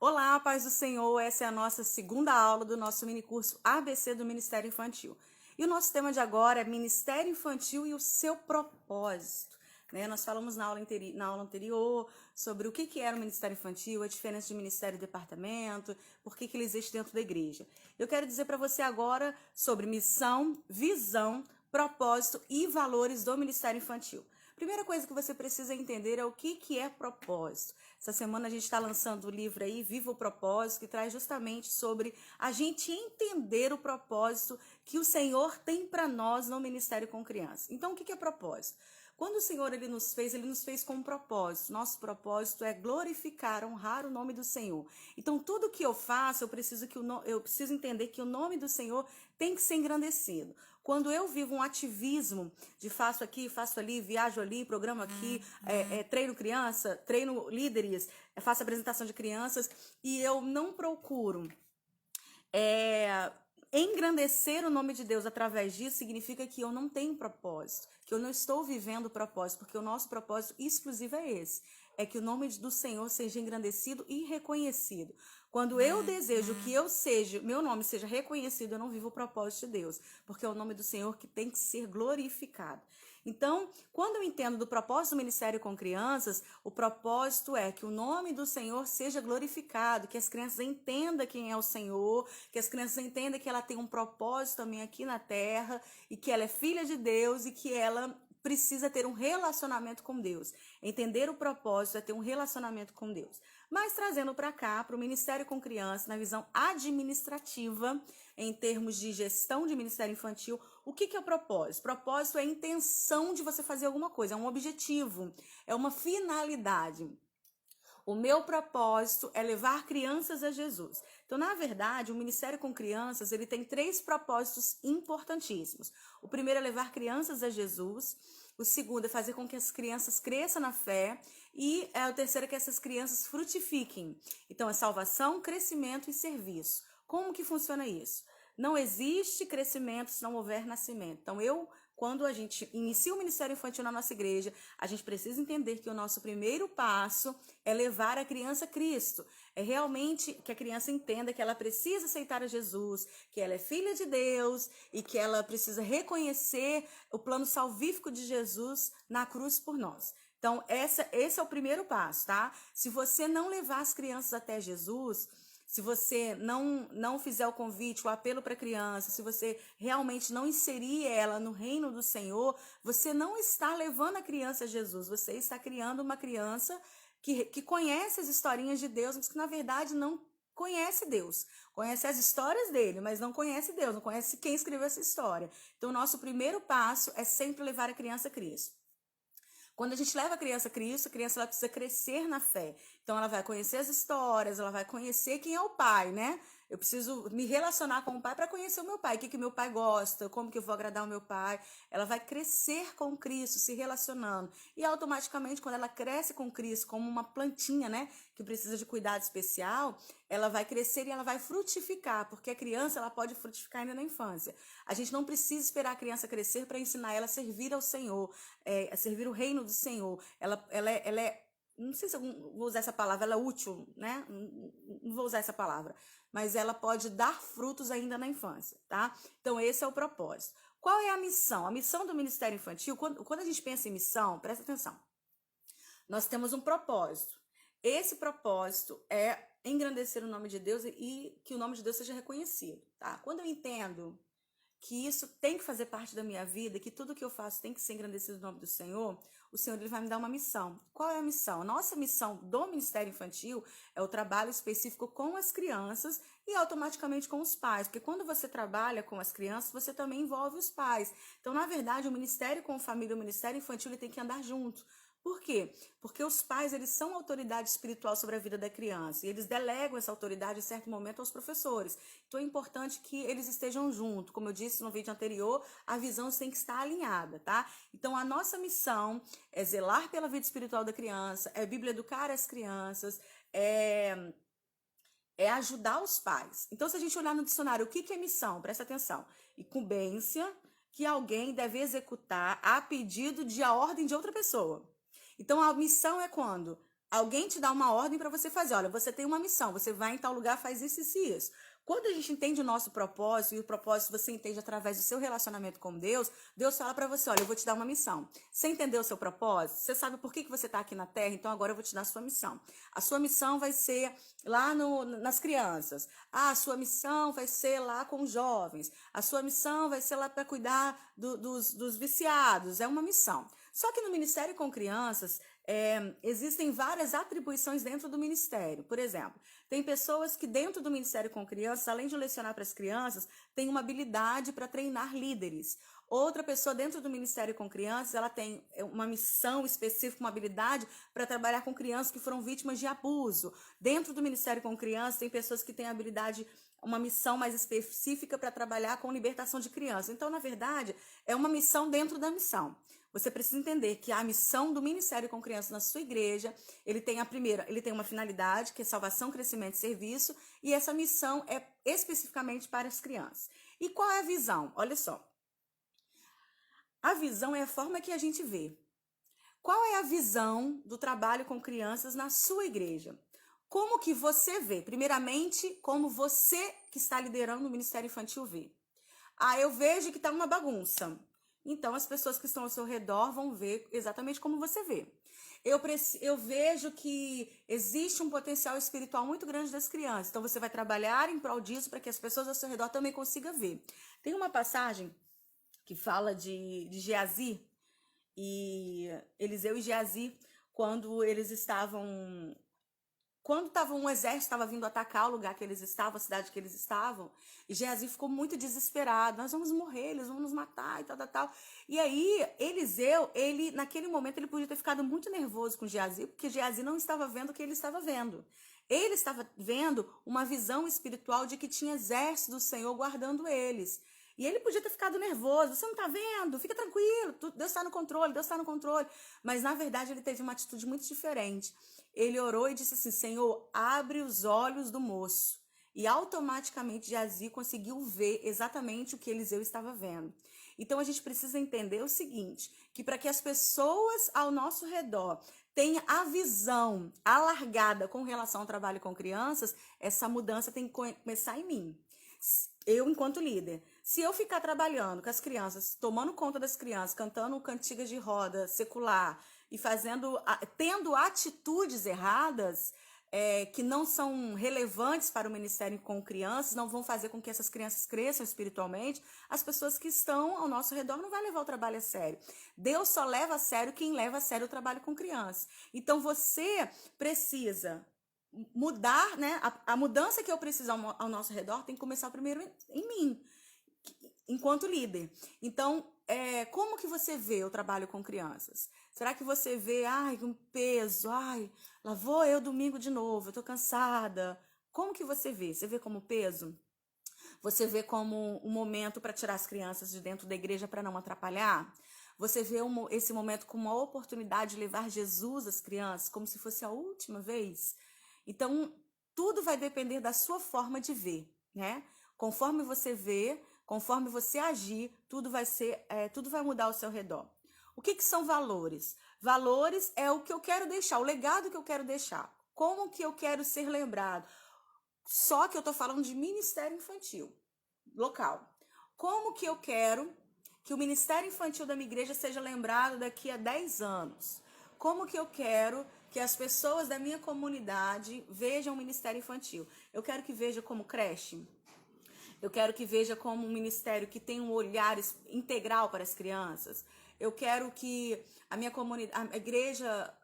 Olá, paz do Senhor. Essa é a nossa segunda aula do nosso minicurso ABC do Ministério Infantil. E o nosso tema de agora é Ministério Infantil e o seu propósito. Nós falamos na aula anterior sobre o que era o Ministério Infantil, a diferença de Ministério e Departamento, por que ele existe dentro da igreja. Eu quero dizer para você agora sobre missão, visão, propósito e valores do Ministério Infantil. Primeira coisa que você precisa entender é o que é propósito. Essa semana a gente está lançando o livro aí, Viva o Propósito, que traz justamente sobre a gente entender o propósito que o Senhor tem para nós no Ministério com Crianças. Então, o que é propósito? Quando o Senhor ele nos fez com um propósito. Nosso propósito é glorificar, honrar o nome do Senhor. Então, tudo que eu faço, eu preciso entender que o nome do Senhor tem que ser engrandecido. Quando eu vivo um ativismo de faço aqui, faço ali, viajo ali, programa aqui, treino criança, treino líderes, faço apresentação de crianças e eu não procuro engrandecer o nome de Deus através disso, significa que eu não tenho propósito, que eu não estou vivendo o propósito, porque o nosso propósito exclusivo é esse, é que o nome do Senhor seja engrandecido e reconhecido. Quando eu desejo que meu nome seja reconhecido, eu não vivo o propósito de Deus, porque é o nome do Senhor que tem que ser glorificado. Então, quando eu entendo do propósito do Ministério com Crianças, o propósito é que o nome do Senhor seja glorificado, que as crianças entendam quem é o Senhor, que as crianças entendam que ela tem um propósito também aqui na terra e que ela é filha de Deus e que ela precisa ter um relacionamento com Deus. Entender o propósito é ter um relacionamento com Deus. Mas trazendo para cá, para o Ministério com Criança, na visão administrativa, em termos de gestão de Ministério Infantil, o que é o propósito? Propósito é a intenção de você fazer alguma coisa, é um objetivo, é uma finalidade. O meu propósito é levar crianças a Jesus. Então, na verdade, o Ministério com Crianças, ele tem 3 propósitos importantíssimos. O primeiro é levar crianças a Jesus. O segundo é fazer com que as crianças cresçam na fé. E o terceiro é que essas crianças frutifiquem. Então, é salvação, crescimento e serviço. Como que funciona isso? Não existe crescimento se não houver nascimento. Então, quando a gente inicia o Ministério Infantil na nossa igreja, a gente precisa entender que o nosso primeiro passo é levar a criança a Cristo. É realmente que a criança entenda que ela precisa aceitar a Jesus, que ela é filha de Deus e que ela precisa reconhecer o plano salvífico de Jesus na cruz por nós. Então, esse é o primeiro passo, tá? Se você não levar as crianças até Jesus, se você não fizer o convite, o apelo para a criança, se você realmente não inserir ela no reino do Senhor, você não está levando a criança a Jesus, você está criando uma criança que conhece as historinhas de Deus, mas que na verdade não conhece Deus, conhece as histórias dele, mas não conhece Deus, não conhece quem escreveu essa história. Então, o nosso primeiro passo é sempre levar a criança a Cristo. Quando a gente leva a criança a Cristo, a criança ela precisa crescer na fé. Então, ela vai conhecer as histórias, ela vai conhecer quem é o pai, né? Eu preciso me relacionar com o pai para conhecer o meu pai, o que o meu pai gosta, como que eu vou agradar o meu pai. Ela vai crescer com Cristo, se relacionando. E automaticamente, quando ela cresce com Cristo, como uma plantinha, né? Que precisa de cuidado especial, ela vai crescer e ela vai frutificar, porque a criança ela pode frutificar ainda na infância. A gente não precisa esperar a criança crescer para ensinar ela a servir ao Senhor, a servir o reino do Senhor. Ela é não sei se eu vou usar essa palavra, ela é útil, né? Não vou usar essa palavra, mas ela pode dar frutos ainda na infância, tá? Então, esse é o propósito. Qual é a missão? A missão do Ministério Infantil, quando a gente pensa em missão, presta atenção, nós temos um propósito. Esse propósito é engrandecer o nome de Deus e que o nome de Deus seja reconhecido, tá? Quando eu entendo que isso tem que fazer parte da minha vida, que tudo que eu faço tem que ser engrandecido no nome do Senhor, o Senhor ele vai me dar uma missão. Qual é a missão? A nossa missão do Ministério Infantil é o trabalho específico com as crianças e automaticamente com os pais, porque quando você trabalha com as crianças, você também envolve os pais. Então, na verdade, o Ministério com Família, o Ministério Infantil, ele tem que andar junto. Por quê? Porque os pais, eles são autoridade espiritual sobre a vida da criança e eles delegam essa autoridade em certo momento aos professores. Então é importante que eles estejam juntos. Como eu disse no vídeo anterior, a visão tem que estar alinhada, tá? Então a nossa missão é zelar pela vida espiritual da criança, é Bíblia educar as crianças, é ajudar os pais. Então se a gente olhar no dicionário, o que é missão? Presta atenção. Incumbência que alguém deve executar a pedido de a ordem de outra pessoa. Então, a missão é quando Alguém te dá uma ordem para você fazer. Olha, você tem uma missão, você vai em tal lugar, faz isso, isso e isso. Quando a gente entende o nosso propósito, e o propósito você entende através do seu relacionamento com Deus, Deus fala para você, olha, eu vou te dar uma missão. Você entendeu o seu propósito? Você sabe por que você está aqui na Terra? Então agora eu vou te dar a sua missão. A sua missão vai ser lá nas crianças. A sua missão vai ser lá com os jovens. A sua missão vai ser lá para cuidar dos viciados. É uma missão. Só que no Ministério com Crianças, existem várias atribuições dentro do ministério. Por exemplo, tem pessoas que dentro do Ministério com Crianças, além de lecionar para as crianças, tem uma habilidade para treinar líderes. Outra pessoa dentro do Ministério com Crianças, ela tem uma missão específica, uma habilidade para trabalhar com crianças que foram vítimas de abuso. Dentro do Ministério com Crianças, tem pessoas que têm habilidade, uma missão mais específica para trabalhar com libertação de crianças. Então, na verdade, é uma missão dentro da missão. Você precisa entender que a missão do Ministério com Crianças na sua igreja, ele tem uma finalidade, que é salvação, crescimento e serviço, e essa missão é especificamente para as crianças. E qual é a visão? Olha só. A visão é a forma que a gente vê. Qual é a visão do trabalho com crianças na sua igreja? Como que você vê? Primeiramente, como você que está liderando o Ministério Infantil vê. Eu vejo que está uma bagunça. Então, as pessoas que estão ao seu redor vão ver exatamente como você vê. Eu vejo que existe um potencial espiritual muito grande das crianças. Então, você vai trabalhar em prol disso para que as pessoas ao seu redor também consigam ver. Tem uma passagem que fala de Geazi e Eliseu e Geazi, quando um exército estava vindo atacar o lugar que eles estavam, a cidade que eles estavam, e Geazi ficou muito desesperado. Nós vamos morrer, eles vão nos matar e tal. E aí, Eliseu, naquele momento, ele podia ter ficado muito nervoso com Geazi, porque Geazi não estava vendo o que ele estava vendo. Ele estava vendo uma visão espiritual de que tinha exército do Senhor guardando eles. E ele podia ter ficado nervoso. Você não está vendo? Fica tranquilo. Deus está no controle, Deus está no controle. Mas, na verdade, ele teve uma atitude muito diferente. Ele orou e disse assim, Senhor, abre os olhos do moço. E automaticamente Geazi conseguiu ver exatamente o que Eliseu estava vendo. Então, a gente precisa entender o seguinte, que para que as pessoas ao nosso redor tenham a visão alargada com relação ao trabalho com crianças, essa mudança tem que começar em mim. Eu, enquanto líder, se eu ficar trabalhando com as crianças, tomando conta das crianças, cantando cantigas de roda secular e tendo atitudes erradas que não são relevantes para o ministério com crianças, não vão fazer com que essas crianças cresçam espiritualmente, as pessoas que estão ao nosso redor não vão levar o trabalho a sério. Deus só leva a sério quem leva a sério o trabalho com crianças. Então, você precisa mudar, né? A mudança que eu preciso ao nosso redor tem que começar primeiro em mim, enquanto líder. Então, como que você vê o trabalho com crianças? Será que você vê, um peso, lá vou eu domingo de novo, eu tô cansada. Como que você vê? Você vê como peso? Você vê como um momento para tirar as crianças de dentro da igreja para não atrapalhar? Você vê esse momento como uma oportunidade de levar Jesus às crianças, como se fosse a última vez? Então, tudo vai depender da sua forma de ver, né? Conforme você vê, conforme você agir, tudo vai mudar ao seu redor. O que são valores? Valores é o que eu quero deixar, o legado que eu quero deixar. Como que eu quero ser lembrado? Só que eu tô falando de ministério infantil, local. Como que eu quero que o ministério infantil da minha igreja seja lembrado daqui a 10 anos? Como que eu quero que as pessoas da minha comunidade vejam o ministério infantil? Eu quero que veja como creche. Eu quero que veja como um ministério que tem um olhar integral para as crianças. Eu quero que a minha comunidade,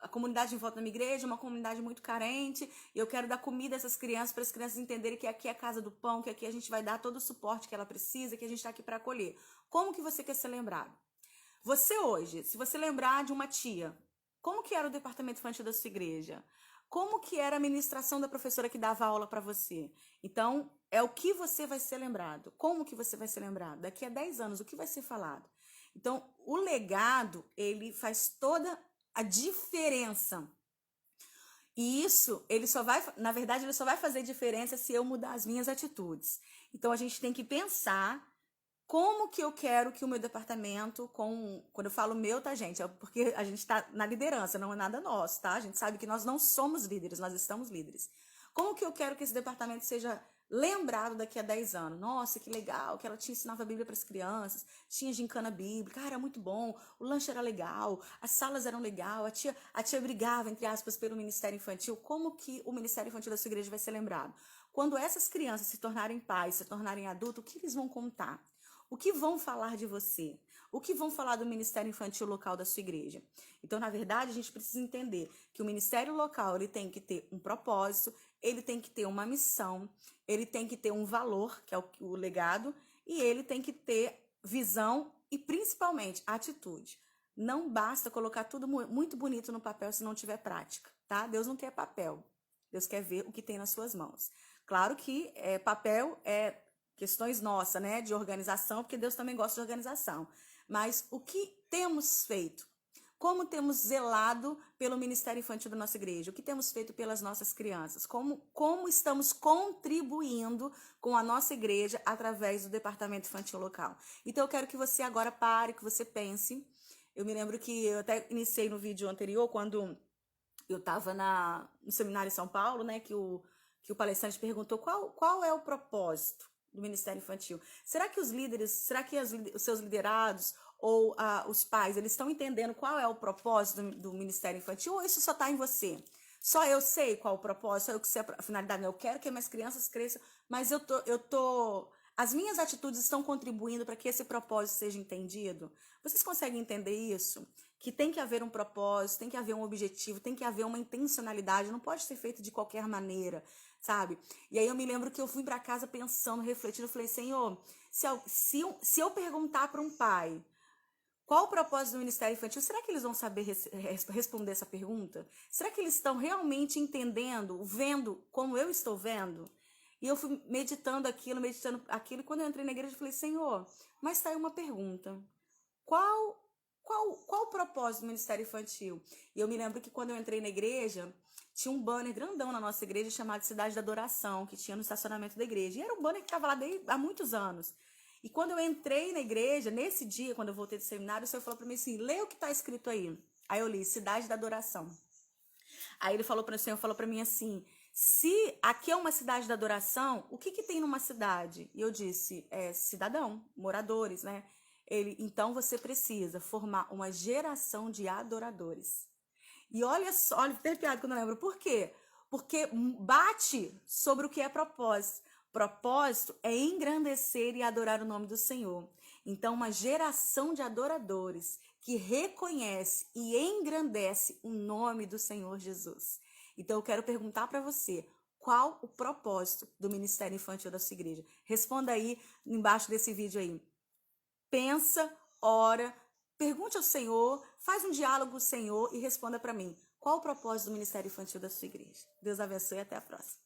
a comunidade em volta da minha igreja é uma comunidade muito carente. E eu quero dar comida a essas crianças, para as crianças entenderem que aqui é a casa do pão, que aqui a gente vai dar todo o suporte que ela precisa, que a gente está aqui para acolher. Como que você quer ser lembrado? Você hoje, se você lembrar de uma tia, como que era o departamento infantil da sua igreja? Como que era a ministração da professora que dava aula para você? Então, é o que você vai ser lembrado. Como que você vai ser lembrado? Daqui a 10 anos, o que vai ser falado? Então, o legado, ele faz toda a diferença. E isso, na verdade, ele só vai fazer diferença se eu mudar as minhas atitudes. Então, a gente tem que pensar Como que eu quero que o meu departamento, quando eu falo meu, tá, gente? É porque a gente tá na liderança, não é nada nosso, tá? A gente sabe que nós não somos líderes, nós estamos líderes. Como que eu quero que esse departamento seja lembrado daqui a 10 anos? Nossa, que legal, que ela tinha ensinava a Bíblia para as crianças, tinha gincana bíblica, era muito bom, o lanche era legal, as salas eram legal, a tia brigava, entre aspas, pelo Ministério Infantil. Como que o Ministério Infantil da sua igreja vai ser lembrado? Quando essas crianças se tornarem pais, se tornarem adultos, o que eles vão contar? O que vão falar de você? O que vão falar do Ministério Infantil local da sua igreja? Então, na verdade, a gente precisa entender que o Ministério local ele tem que ter um propósito, ele tem que ter uma missão, ele tem que ter um valor, que é o legado, e ele tem que ter visão e, principalmente, atitude. Não basta colocar tudo muito bonito no papel se não tiver prática, tá? Deus não quer papel. Deus quer ver o que tem nas suas mãos. Claro que papel é questões nossas, né, de organização, porque Deus também gosta de organização. Mas o que temos feito? Como temos zelado pelo Ministério Infantil da nossa igreja? O que temos feito pelas nossas crianças? Como estamos contribuindo com a nossa igreja através do Departamento Infantil Local? Então, eu quero que você agora pare, que você pense. Eu me lembro que eu até iniciei no vídeo anterior, quando eu estava no seminário em São Paulo, né, que o palestrante perguntou qual é o propósito do Ministério Infantil. Será que os líderes, será que os seus liderados ou os pais, eles estão entendendo qual é o propósito do Ministério Infantil, ou isso só está em você? Só eu sei qual o propósito, só eu que sei a finalidade. Eu quero que minhas crianças cresçam, mas as minhas atitudes estão contribuindo para que esse propósito seja entendido? Vocês conseguem entender isso? Que tem que haver um propósito, tem que haver um objetivo, tem que haver uma intencionalidade, não pode ser feito de qualquer maneira, sabe? E aí eu me lembro que eu fui para casa pensando, refletindo, eu falei, Senhor, se eu perguntar para um pai qual o propósito do Ministério Infantil, será que eles vão saber responder essa pergunta? Será que eles estão realmente entendendo, vendo como eu estou vendo? E eu fui meditando aquilo, e quando eu entrei na igreja, eu falei, Senhor, mas está aí uma pergunta. Qual o propósito do Ministério Infantil? E eu me lembro que quando eu entrei na igreja, tinha um banner grandão na nossa igreja chamado Cidade da Adoração, que tinha no estacionamento da igreja. E era um banner que estava lá há muitos anos. E quando eu entrei na igreja, nesse dia, quando eu voltei do seminário, o Senhor falou para mim assim, lê o que está escrito aí. Aí eu li, Cidade da Adoração. Aí o Senhor falou para mim assim, se aqui é uma cidade da adoração, o que tem numa cidade? E eu disse, cidadão, moradores, né? Então você precisa formar uma geração de adoradores. E olha só, olha, tem piada quando eu lembro. Por quê? Porque bate sobre o que é propósito. Propósito é engrandecer e adorar o nome do Senhor. Então, uma geração de adoradores que reconhece e engrandece o nome do Senhor Jesus. Então, eu quero perguntar para você, qual o propósito do Ministério Infantil da sua igreja? Responda aí embaixo desse vídeo aí. Pensa, ora, pergunte ao Senhor, faz um diálogo com o Senhor e responda para mim. Qual o propósito do Ministério Infantil da sua igreja? Deus abençoe e até a próxima.